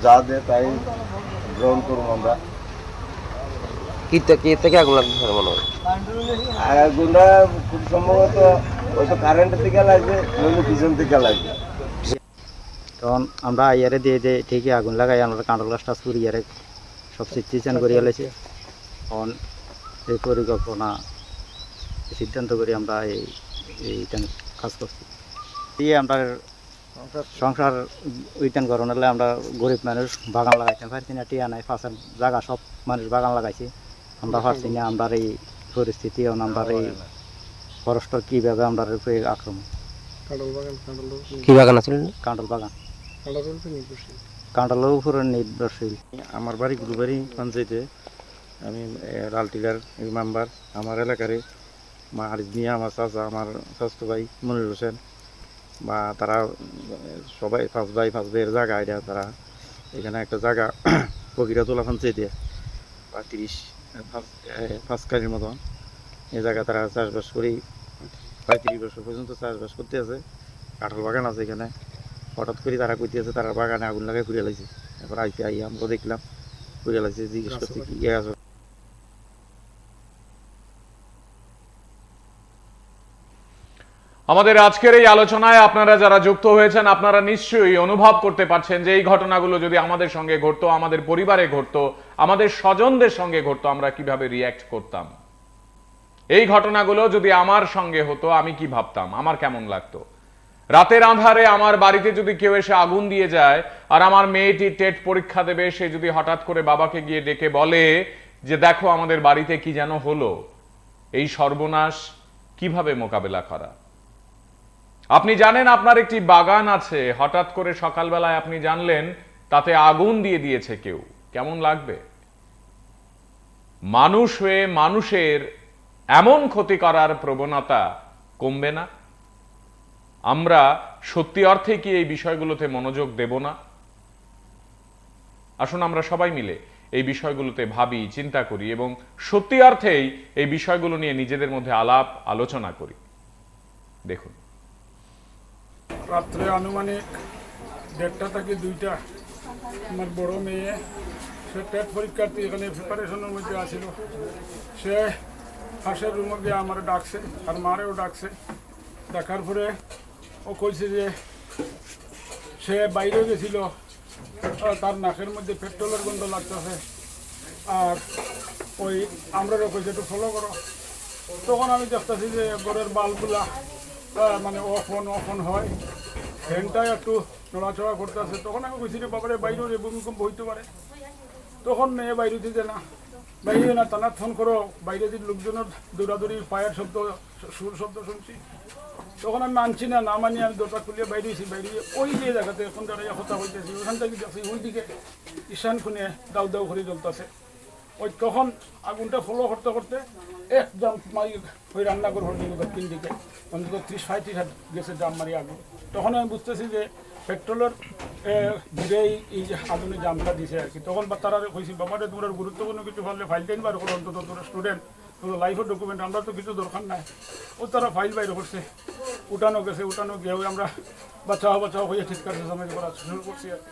যা দে তাই গ্রহণ করবো আমরা। কি থেকে আগুন লাগবে স্যার মনে হয়? আগুনটা খুব সম্ভবত হয়তো কারেন্টের থেকে লাগবে, নইলে পিছন থেকে লাগবে। তখন আমরা আইয়ারে দিয়ে ঠিকই আগুন লাগাই, আমরা কাঁঠাল গাছটা চুরি ইয়ারে সব সিচুয়েশন করে এলেছি। তখন এই পরিকল্পনা সিদ্ধান্ত করে আমরা এইটা কাজ করছি। দিয়ে আমরা সংসার উইটান করানো হলে আমরা গরিব মানুষ বাগান লাগাইতে পারছি না, টিয়া নাই, ফাঁসের জায়গা সব মানুষ বাগান লাগাইছি, আমরা পারছি না। আমরা এই পরিস্থিতি, আমরা এই ফরেস্টর কীভাবে আমরা উপরে আক্রমণ। কি বাগান আছে? কাঁঠাল বাগান, কাঁঠালের উপরে নির্ভরশীল। আমার বাড়ি গুরুবাড়ি পঞ্চায়েতে, আমি লালটিলার মেম্বার। আমার এলাকারে মা আরিজ মিয়া, আমার চাচা, আমার স্বাস্থ্য ভাই মনির হোসেন, বা তারা সবাই 5 ভাইয়ের জায়গা এটা। তারা এখানে একটা জায়গা ফকিরাতোলা পঞ্চায়েতে বা 5 কানির মতন এই জায়গা তারা চাষবাস করি, প্রায় 30 বছর পর্যন্ত চাষবাস করতে আছে। কাঁঠাল বাগান আছে এখানে। হঠাৎ করে তারা করতে আছে, তারা বাগানে আগুন লাগাই ঘুরে লাগছে। এরপর আই আমরা দেখলাম ঘুরে লাগছে, জিজ্ঞেস করছি কি আছে। আমাদের আজকের এই আলোচনায় আপনারা যারা যুক্ত হয়েছেন, আপনারা নিশ্চয়ই অনুভব করতে পারছেন যে এই ঘটনাগুলো যদি আমাদের সঙ্গে ঘটতো, আমাদের পরিবারে ঘটতো, আমাদের স্বজনদের সঙ্গে ঘটতো, আমরা কিভাবে রিয়্যাক্ট করতাম। এই ঘটনাগুলো যদি আমার সঙ্গে হতো, আমি কি ভাবতাম, আমার কেমন লাগতো। রাতের আঁধারে আমার বাড়িতে যদি কেউ এসে আগুন দিয়ে যায়, আর আমার মেয়েটি টেট পরীক্ষা দেবে, সে যদি হঠাৎ করে বাবাকে গিয়ে ডেকে বলে যে দেখো আমাদের বাড়িতে কি যেন হলো, এই সর্বনাশ কিভাবে মোকাবেলা করা। আপনি জানেন আপনার একটি বাগান আছে, হঠাৎ করে সকালবেলায় আপনি জানলেন তাতে আগুন দিয়ে দিয়েছে কেউ, কেমন লাগবে। মানুষ হয়ে মানুষের এমন ক্ষতি করার প্রবণতা কমবে না? আমরা সত্যি অর্থে কি এই বিষয়গুলোতে মনোযোগ দেব না? আসুন আমরা সবাই মিলে এই বিষয়গুলোতে ভাবি, চিন্তা করি এবং সত্যি অর্থেই এই বিষয়গুলো নিয়ে নিজেদের মধ্যে আলাপ আলোচনা করি। দেখুন, রাত্রে আনুমানিক 1:30 থেকে 2টা আমার বড় মেয়ে সে টেট পরীক্ষার্থী এখানে প্রিপারেশনের মধ্যে আছিল। সে পাশের রুমে গিয়ে আমার ডাকছে আর মারেও ডাকছে। দেখার পরে ও কইছে যে সে বাইরে গেছিল, তার নাকের মধ্যে পেট্রোলের গন্ধ লাগতেছে, আর ওই আমরাও কইছে একটু ফলো করো। তখন আমি দেখতেছি যে ঘরের বাল্বগুলা মানে অফ অন হয়, ফ্যানটা একটু নড়াচড়া করতেছে। তখন আমি কইছি যে বাবারে বাইরে রে ভূমিকম্প হইতে পারে। তখন মেয়ে বাইরে দিতে না, বাইরে না, টানা ফোন করো। বাইরে দিয়ে লোকজনের দৌড়াদৌড়ি, পায়ের শব্দ, সুর শব্দ শুনছি। তখন আমি মানছি না, না মানি আমি দরজা খুলিয়ে বাইরে এসেছি। বাইরে ওই যে জায়গাতে এখন দাঁড়িয়ে কথা হইতেছি, ওখান থেকে দেখছি ওই দিকে ঈশান খুনে দাউ দাউ করে জ্বলতেছে। ওই তখন আগুনটা ফলো করতে করতে একদম মারি ওই রান্নাঘর হল দক্ষিণ দিকে অন্তত 30-35 হাত গেছে জাম মারি আগুন। তখন আমি বুঝতেছি যে পেট্রোলের ভিড়েই এই যে আগুনে জামটা দিছে আর কি। তখন তারা কইছি বাবারে তোমরা গুরুত্বপূর্ণ কিছু ভাবলে ফাইল টাইন বার করো, অন্তত তোরা স্টুডেন্ট, তোর লাইফের ডকুমেন্ট, আমরা তো কিছু দরকার নাই। ও তারা ফাইল বাইরে করছে, উঠানো গেছে। উঠানো গিয়ে আমরা বাঁচাও হয়ে চিৎকার চেঁচামেচি করা শুরু করছি আর কি।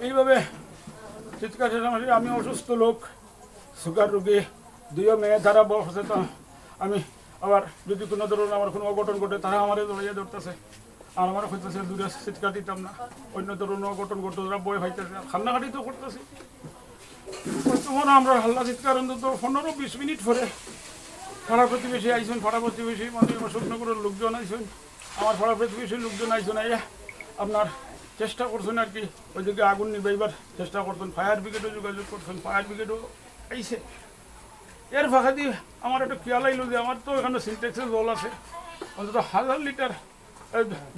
এইভাবে চিৎকার চেঁচামেচি, আমি অসুস্থ লোক, সুগার রুগী, দুইও মেয়ে, তারা বড় সচেতন। আমি আবার যদি কোনো ধরনের আমার কোনো অঘটন ঘটে, তারা আমারে দৌড়িয়ে ধরতেছে আর আমার হইতেছে দূরে চিৎকার দিতাম না। অন্য ধরনের অঘটন ঘটতো, তারা বই ভাইতেছে, খান্নাঘাটি তো করতেছি। তখন আমরা হাল্লা চিৎকার অন্তত 15-20 মিনিট পরে পাড়া প্রতিবেশী আইসেন, পাড়া প্রতিবেশী মানে অশোকনগরের লোকজন আইসেন, আমার পাড়া প্রতিবেশীর লোকজন আইসেন। আইয়া আপনার চেষ্টা করছেন আর কি, ওইদিকে আগুন নিবাইবার চেষ্টা করতেন। ফায়ার ব্রিগেডও যোগাযোগ করছেন, ফায়ার ব্রিগেডও আইসে। এর ফাঁকা দিয়ে আমার একটা খেয়াল আইলো যে আমার তো এখানে সিনটেক্সের জল আছে, অন্তত 1000 লিটার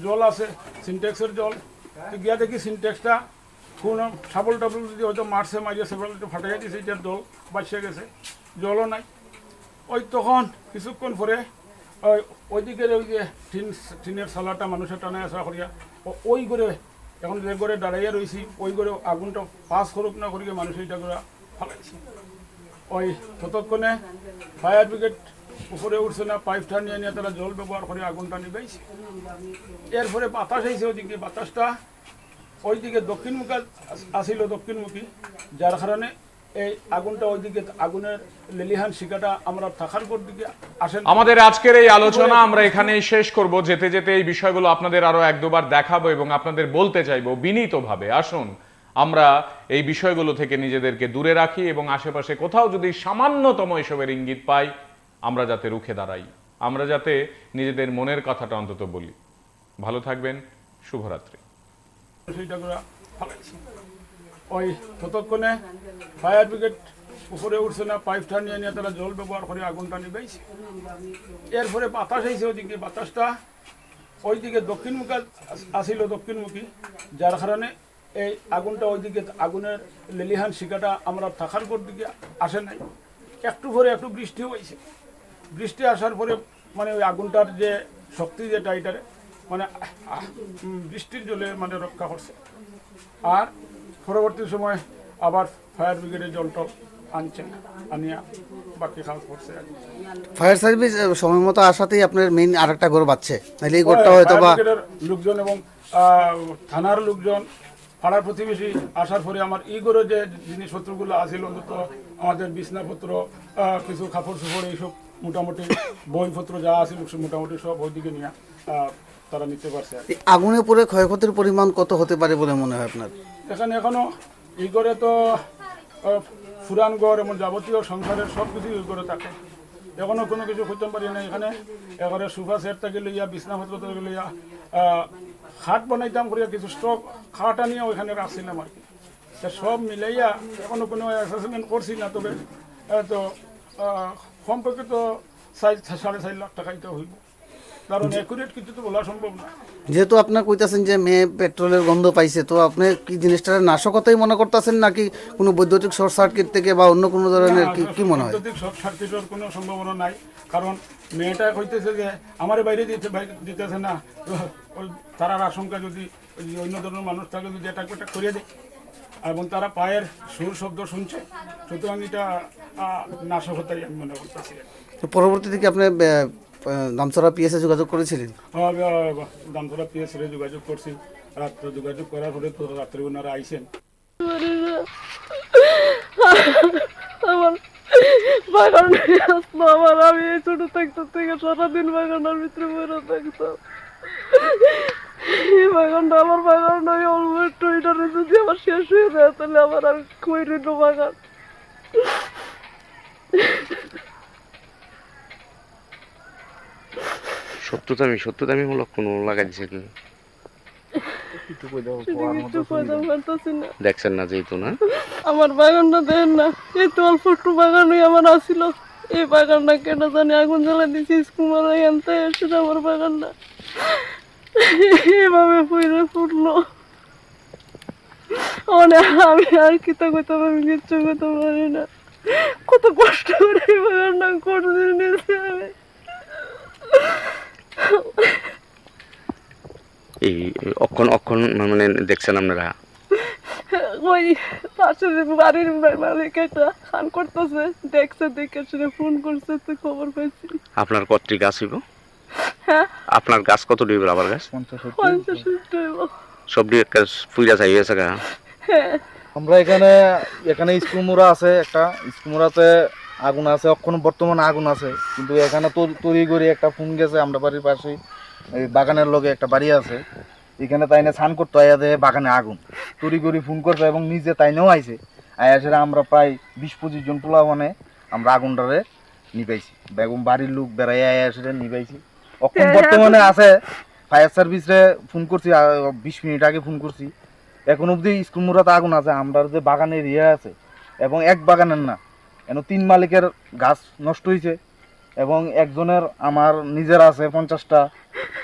জল আছে, সিনটেক্সের জল। গিয়া দেখি সিনটেক্সটা কোনো সাবল টাবল যদি হয়তো মারছে, মারিয়া সেবল একটু ফাটাইয়া দিয়েছে, এটার জল বাঁচিয়ে গেছে, জলও নাই। ওই তখন কিছুক্ষণ পরে ওইদিকে ওই যে টিনের সালাটা মানুষের টানা আসা করিয়া ওই করে এখন যে করে দাঁড়াইয়া রয়েছি, ওই করে আগুনটা পাস করুক না করিয়া মানুষ এইটা করে ফালাইছে। ওই ততক্ষণে ফায়ার ব্রিগেড উপরে উঠছে না, পাইপটা নিয়ে নিয়ে তারা জল ব্যবহার করে আগুনটা নিবাইছে। এরপরে বাতাস আইছে ওইদিকে, বাতাসটা ওইদিকে দক্ষিণমুখী আসিল, দক্ষিণমুখী, যার কারণে এই আগুনটা ওইদিকে, আগুনের লেলিহান শিকাটা আমরা থাকার পর দিকে আসেন। আমাদের আজকের এই আলোচনা আমরা এখানেই শেষ করব। যেতে যেতে এই বিষয়গুলো আপনাদের আরো 1-2 বার দেখাবো এবং আপনাদের বলতে চাইবো বিনীতভাবে, আসুন আমরা এই বিষয়গুলো থেকে নিজেদেরকে দূরে রাখি এবং আশেপাশে কোথাও যদি সামান্যতম এসবের ইঙ্গিত পাই, আমরা যাতে রুখে দাঁড়াই, আমরা যাতে নিজেদের মনের কথাটা অন্তত বলি। ভালো থাকবেন, শুভরাত্রি। ওই ততক্ষণে ফায়ার ব্রিগেড উপরে উঠছে না, পাইপটা নিয়ে নিয়ে তারা জল ব্যবহার করে আগুনটা নিবাইছে। এরপরে বাতাস আইছে ওইদিকে, বাতাসটা ওইদিকে দক্ষিণমুখী আসিল, দক্ষিণমুখী, যার কারণে এই আগুনটা ওইদিকে, আগুনের লেলিহান শিকাটা আমরা থাকার পর দিকে আসে নাই। একটু পরে একটু বৃষ্টি হয়েছে, বৃষ্টি আসার পরে মানে ওই আগুনটার যে শক্তি যেটা, এটারে মানে বৃষ্টির জলে মানে রক্ষা করছে। আর পরবর্তী সময় আবার ফায়ার ব্রিগেডের জলটল আনছেন, আনিয়া বাকি কাজ করছে। ফায়ার সার্ভিস সময় মতো আসাতেই আপনার মেইন আরেকটা ঘর বাঁচছে, নাহলে এই ঘরটা হয়তো বা লোকজন এবং থানার লোকজন, পাড়ার প্রতিবেশী আসার পরে আমার এই ঘরে যে জিনিসপত্রগুলো আছিল, অন্তত আমাদের বিছনাপত্র, কিছু কাপড় চোপড়, এইসব মোটামুটি বইপত্র যা আছিল মোটামুটি সব ওইদিকে নিয়ে তারা নিতে পারছে। আগুনে পড়ে ক্ষয়ক্ষতির পরিমাণ কত হতে পারে বলে মনে হয় আপনার? এখানে এখনো এই ঘরে তো ফুরান ঘর এমন যাবতীয় সংসারের সব কিছু এই ঘরে থাকে, এখনো কোনো কিছু করতে পারি না। এখানে এবারে সোফা সেট থেকে লইয়া, বিছনাপত্র থেকে লইয়া, খাট বানাইতাম করিয়া কিছু স্টক খাট আনিয়া ওইখানে রাখছিলাম আর কি। সব মিলাইয়া এখনো কোনো অ্যাসেসমেন্ট করছি না, তবে তো কমপক্ষে তো 4.5 লাখ টাকাই তো হইব, কারণ অ্যাকুরেট কিছু তো বলা সম্ভব না। যেহেতু আপনার কইতাছেন যে মেয়ে পেট্রোলের গন্ধ পাইছে, তো আপনি কি জিনিসটা নাশকতাই মনে করতেছেন নাকি কোনো বৈদ্যুতিক শর্ট সার্কিট থেকে বা অন্য কোনো ধরনের কি মনে হয়? বৈদ্যুতিক শর্ট সার্কিটের কোনো সম্ভাবনা নাই, কারণ মেয়েটা কইতেছে যে আমার বাইরে দিতেছে না, ওই তারার আশঙ্কা যদি অন্য ধরনের মানুষ থাকে যদি এটা করিয়ে দেয়, এবং তারা পায়ের সুর শব্দ শুনছে, সুতরাং এটা নাশকতাই আমি মনে করতেছি। তো পরবর্তীতে কি আপনি দামছড়া পিএসএ যোগাযোগ করেছিলেন? দামছড়া পিএসএ যোগাযোগ করছি, রাত্রে যোগাযোগ করার পরে তো রাত্রে ওনারা আইসেন। বাগান নিয়ে আসলো আমার। আমি এই ছোট থাকতে থেকে সারাদিন বাগানের ভিতরে বেরো থাকতাম। এই বাগানটা আমার বাগান নয়, অল্প একটু এটারে যদি আমার শেষ হয়ে যায় তাহলে আমার আর কই রইল বাগান। সত্যতামি মূলক কোনো লাগাই দিছে কি কিছু কইতে পারতাছি না। দেখছেন না যেহেতু না আমার বাগানটা দেন না, এই তো অল্প একটু বাগানই আমার আসিল। এই বাগানটা কেন জানি আগুন জ্বালা দিছি, স্কুমার আনতে এসে আমার বাগানটা এভাবে পুড়ে ফুটলো। আমি আর কিতা কইতে পারি, আমি কিচ্ছু কইতে পারি না। কত কষ্ট করে এই বাগানটা করতে নিয়েছি আমি। এই অক্ষণ মানে দেখছেন আপনারা? ওই পাশের বাড়ির মালিক একটা খান করতেছে, দেখছে, দেখে শুনে ফোন করছে, তো খবর পাইছি। আপনার কতটি গাছ হইব? হ্যাঁ, আপনার গাছ কত ডিব আবার গাছ? 50 সব দিয়ে ফুইরা যাই হয়েছে গা। হ্যাঁ, আমরা এখানে স্কুলমুড়া আছে, একটা স্কুলমুড়াতে আগুন আছে, এখন বর্তমানে আগুন আছে, কিন্তু এখানে তৈরি করে একটা ফোন গেছে। আমরা বাড়ির পাশে এই বাগানের লগে একটা বাড়ি আছে, এখানে তাই না স্নান করতে আয়া দেয় বাগানে আগুন, তৈরি করে ফোন করছে এবং নিজে তাইনেও আইছে। আয়া সেটা আমরা প্রায় 20-25 জন পোলা মানে আমরা আগুনটারে নিবাইছি, বেগম বাড়ির লোক বেড়াই আয়া সেটা নিবাইছি। এখন বর্তমানে আছে ফায়ার সার্ভিসে ফোন করছি, 20 মিনিট আগে ফোন করছি, এখন অবধি স্কুলমুড়াতে আগুন আছে। আমরা যে বাগানের আছে এবং এক বাগানের না, কেন 3 মালিকের গাছ নষ্ট হয়েছে এবং একজনের আমার নিজের আছে 50টা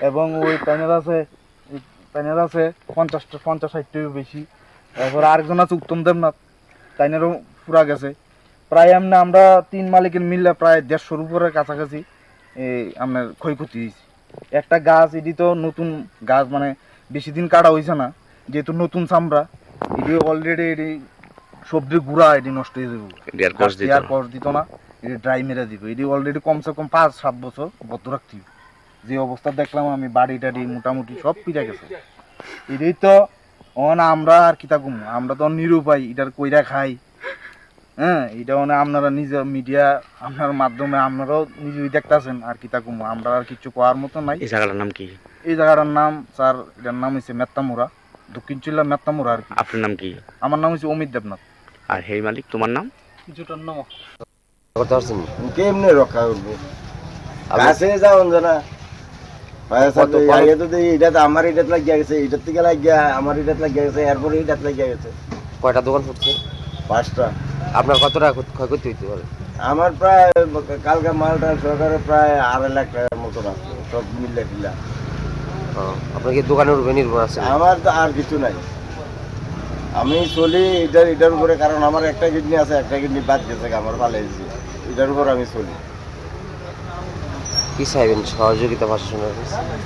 এবং ওই তাইনের আছে 50-60টারও বেশি। তারপর আরেকজন আছে উত্তম দেবনাথ, তাইনেরও পুরা গেছে। প্রায় আমরা 3 মালিকের মিললে প্রায় 150-র উপরের কাছাকাছি এই আপনার ক্ষয়ক্ষতি হয়েছে। একটা গাছ এটি তো নতুন গাছ, মানে বেশি দিন কাটা হয়েছে না, যেহেতু নতুন চামড়া, এটি অলরেডি এটি সবজির গুঁড়া এটি নষ্ট হয়ে যাবে, আর কষ দিত না, এটি ড্রাই মেরে দিব। এটি অলরেডি কমসে কম 5-7 বছর বদ্ধ রাখতে হবে। যে অবস্থা দেখলাম আমি, বাড়ি টাড়ি মোটামুটি সব পিঠা গেছে। এটাই তো আমরা আর কিতা কম, আমরা তো নিরুপায়, এটার কইরা খাই। হ্যাঁ, এটা মানে আপনারা নিজে মিডিয়া আপনার মাধ্যমে আপনারাও নিজেই দেখতেছেন, আর কিতা কম, আমরা আর কিছু করার মতো নাই। এই জায়গাটার নাম কি? এই জায়গাটার নাম স্যার, এটার নাম হচ্ছে মেত্তামুড়া, দক্ষিণ চিল্লা মেত্তামুড়া আর কি। আপনার নাম কি? আমার নাম হচ্ছে অমিত দেবনাথ। আর হেই মালিক তোমার নাম? কিছুটার নাম করতে পারছেন? কেমনে রক্ষা করবো? কাছে যাওন জানা এটা তো আমার এটাত লাগিয়া গেছে, এটার থেকে লাগিয়া আমার এটাত লাগিয়া গেছে, এরপরে এটাত লাগিয়া গেছে। কয়টা দোকান ফুটছে? 5টা। আপনার কত টাকা ক্ষয়ক্ষতি হইতে পারে? আমার প্রায় কালকে মালটা সরকারের প্রায় 2.5 লাখ টাকার মতো আসলো, সব মিলে টিলা। আপনার কি দোকানের উপরে নির্ভর আছে? আমার তো আর কিছু নাই, আমি চলি এটার উপরে, কারণ আমার একটা কিডনি আছে, একটা কিডনি বাদ গেছে, আমার ভালো হয়েছে, এটার উপর আমি চলি। কি চাইবেন সহযোগিতা প্রশাসনের?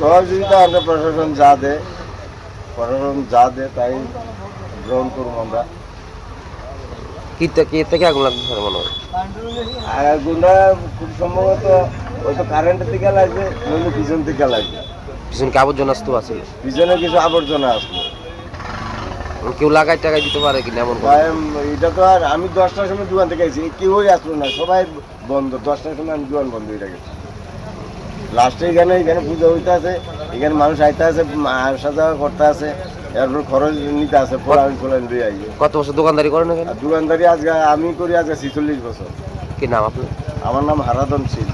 সহযোগিতা আমরা প্রশাসন যা দে তাই গ্রহণ করবো আমরা। কি থেকে আগুন লাগতে পারে মনে হয়? আগুনটা খুব সম্ভবত হয়তো কারেন্টের থেকে লাগবে, নইলে পিছন থেকে লাগবে। পিছনে কি আবর্জনা স্তূপ আছে? পিছনে কিছু আবর্জনা আসলো, কেউ লাগাই টাকাই দিতে পারে কিনা এমন? এটা তো আর আমি 10টার সময় দোকান থেকে আইছি, কেউই আসলো না, সবাই বন্ধ। 10টার সময় আমি দোকান বন্ধ হয়ে গেছি। লাস্টে এখানে পুজো হইতে আছে, এখানে মানুষ আইতে আছে, আসা যাওয়া করতে আছে, এরপর খরচ নিতে আছে, ফলান দিয়ে আই। কত বছর দোকানদারি করেন এখানে? দোকানদারি আজকে আমি করি আজকে 46 বছর। কি নাম আপনার? আমার নাম হারাধন শীল।